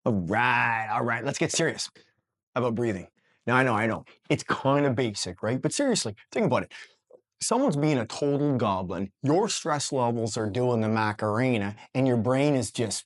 All right, let's get serious about breathing. Now, I know, it's kind of basic, right? But seriously, think about it. Someone's being a total goblin, your stress levels are doing the Macarena, and your brain is just,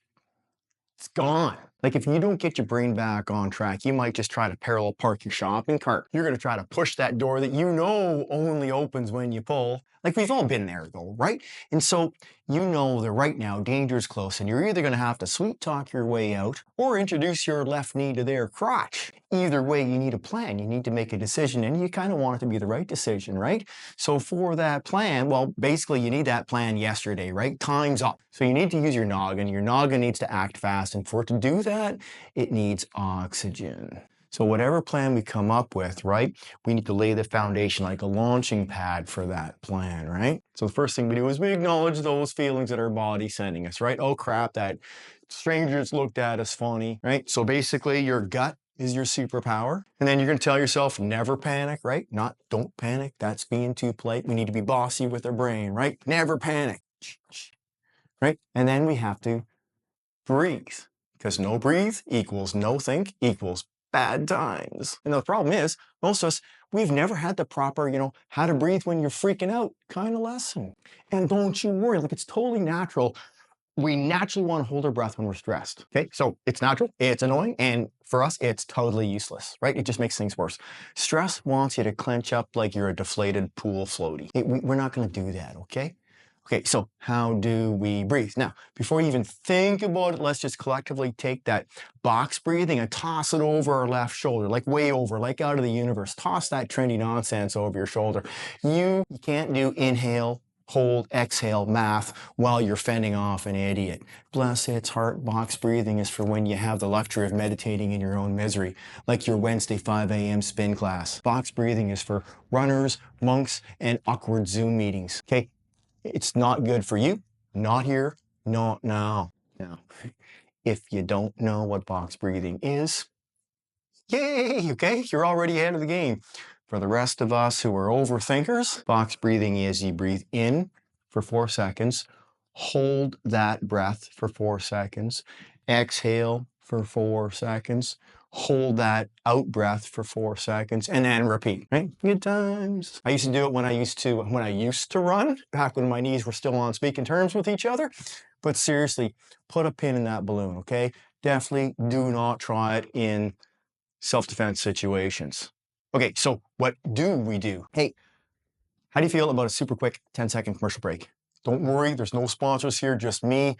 it's gone. Like if you don't get your brain back on track, you might just try to parallel park your shopping cart. You're gonna try to push that door that you know only opens when you pull. Like we've all been there though, right? And so you know that right now danger is close and you're either gonna have to sweet talk your way out or introduce your left knee to their crotch. Either way, you need a plan. You need to make a decision and you kind of want it to be the right decision, right? So for that plan, well, basically you need that plan yesterday, right? Time's up. So you need to use your noggin. Your noggin needs to act fast. And for it to do that, it needs oxygen. So whatever plan we come up with, right, we need to lay the foundation like a launching pad for that plan, right? So the first thing we do is we acknowledge those feelings that our body's sending us, right? Oh crap, that strangers looked at us funny, right? So basically your gut is your superpower. And then you're gonna tell yourself, never panic, right? Not don't panic, that's being too polite. We need to be bossy with our brain, right? Never panic, right? And then we have to breathe. Because no breathe equals no think equals bad times. And the problem is, most of us, we've never had the proper, how to breathe when you're freaking out kind of lesson. And don't you worry, like it's totally natural. We naturally want to hold our breath when we're stressed. Okay, so it's natural, it's annoying, and for us, it's totally useless, right? It just makes things worse. Stress wants you to clench up like you're a deflated pool floaty. We're not going to do that, okay? Okay, so how do we breathe? Now, before you even think about it, let's just collectively take that box breathing and toss it over our left shoulder, like way over, like out of the universe. Toss that trendy nonsense over your shoulder. You can't do inhale, hold, exhale math while you're fending off an idiot. Bless its heart, box breathing is for when you have the luxury of meditating in your own misery, like your Wednesday 5 a.m. spin class. Box breathing is for runners, monks, and awkward Zoom meetings, okay? It's not good for you, not here, not now. Now, if you don't know what box breathing is, yay, okay, you're already ahead of the game. For the rest of us who are overthinkers, box breathing is you breathe in for 4 seconds, hold that breath for 4 seconds, exhale for 4 seconds, hold that out breath for 4 seconds, and then repeat, right? Good times. I used to do it when I used to run, back when my knees were still on speaking terms with each other. But seriously, put a pin in that balloon, okay? Definitely do not try it in self-defense situations. Okay, so what do we do? Hey, how do you feel about a super quick 10-second commercial break? Don't worry, there's no sponsors here, just me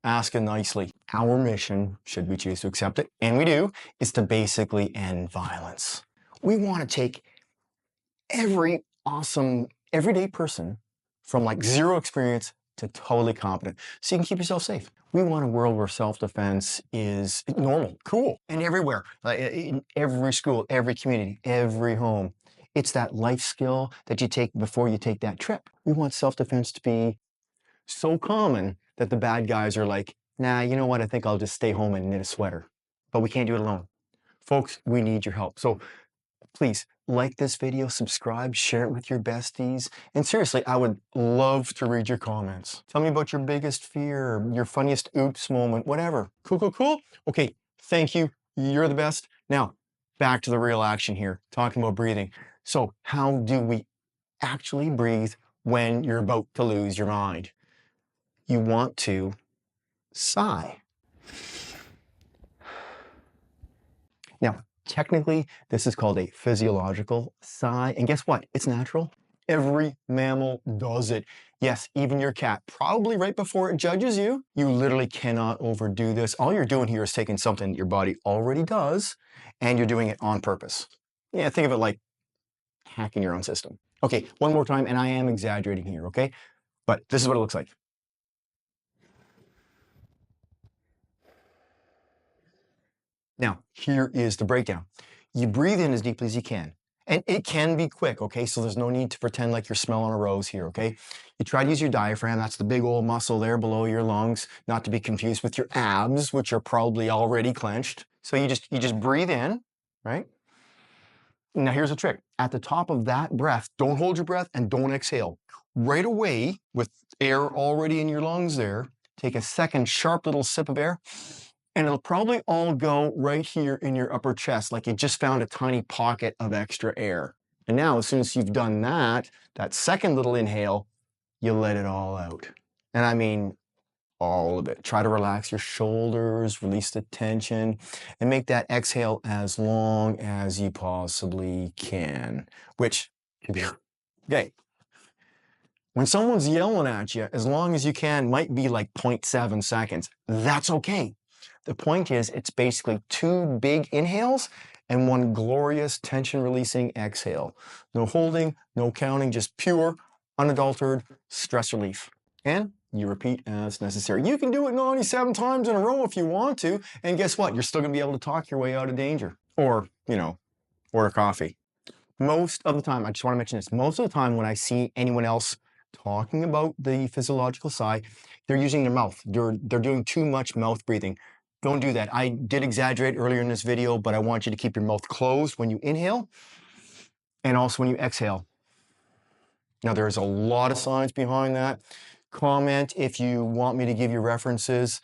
asking nicely. Our mission, should we choose to accept it, and we do, is to basically end violence. We want to take every awesome, everyday person from like zero experience to totally competent, so you can keep yourself safe. We want a world where self-defense is normal, cool, and everywhere, in every school, every community, every home. It's that life skill that you take before you take that trip. We want self-defense to be so common that the bad guys are like, nah, you know what, I think I'll just stay home and knit a sweater. But we can't do it alone. Folks, we need your help. So please like this video, subscribe, share it with your besties. And seriously, I would love to read your comments. Tell me about your biggest fear, your funniest oops moment, whatever. Cool, cool, cool. Okay, thank you. You're the best. Now, back to the real action here, talking about breathing. So how do we actually breathe when you're about to lose your mind? You want to sigh. Now, technically, this is called a physiological sigh. And guess what? It's natural. Every mammal does it. Yes, even your cat, probably right before it judges you. You literally cannot overdo this. All you're doing here is taking something your body already does, and you're doing it on purpose. Yeah, think of it like hacking your own system. Okay, one more time, and I am exaggerating here, okay? But this is what it looks like. Now, here is the breakdown. You breathe in as deeply as you can. And it can be quick, okay? So there's no need to pretend like you're smelling a rose here, okay? You try to use your diaphragm. That's the big old muscle there below your lungs, not to be confused with your abs, which are probably already clenched. So you just breathe in, right? Now here's a trick. At the top of that breath, don't hold your breath and don't exhale. Right away, with air already in your lungs there, take a second sharp little sip of air And it'll probably all go right here in your upper chest, like you just found a tiny pocket of extra air. And now, as soon as you've done that, that second little inhale, you let it all out. And I mean, all of it. Try to relax your shoulders, release the tension, and make that exhale as long as you possibly can, which can be, okay. When someone's yelling at you, as long as you can, might be like 0.7 seconds. That's okay. The point is, it's basically 2 big inhales and 1 glorious tension-releasing exhale. No holding, no counting, just pure, unadulterated stress relief. And you repeat as necessary. You can do it 97 times in a row if you want to, and guess what? You're still gonna be able to talk your way out of danger. Or, order coffee. Most of the time, I just wanna mention this, most of the time when I see anyone else talking about the physiological side, they're using their mouth. They're doing too much mouth breathing. Don't do that. I did exaggerate earlier in this video, but I want you to keep your mouth closed when you inhale and also when you exhale. Now, there's a lot of science behind that. Comment if you want me to give you references.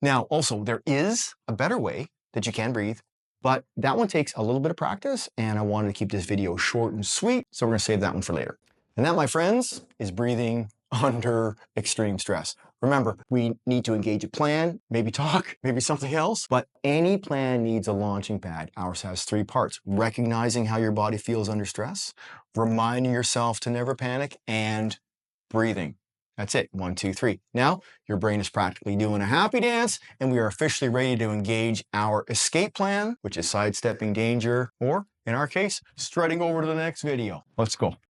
Now, also, there is a better way that you can breathe, but that one takes a little bit of practice, and I wanted to keep this video short and sweet, so we're gonna save that one for later. And that, my friends, is breathing under extreme stress. Remember, we need to engage a plan, maybe talk, maybe something else, but any plan needs a launching pad. Ours has 3 parts: recognizing how your body feels under stress, reminding yourself to never panic, and breathing. That's it, 1, 2, 3. Now, your brain is practically doing a happy dance, and we are officially ready to engage our escape plan, which is sidestepping danger, or in our case, strutting over to the next video. Let's go.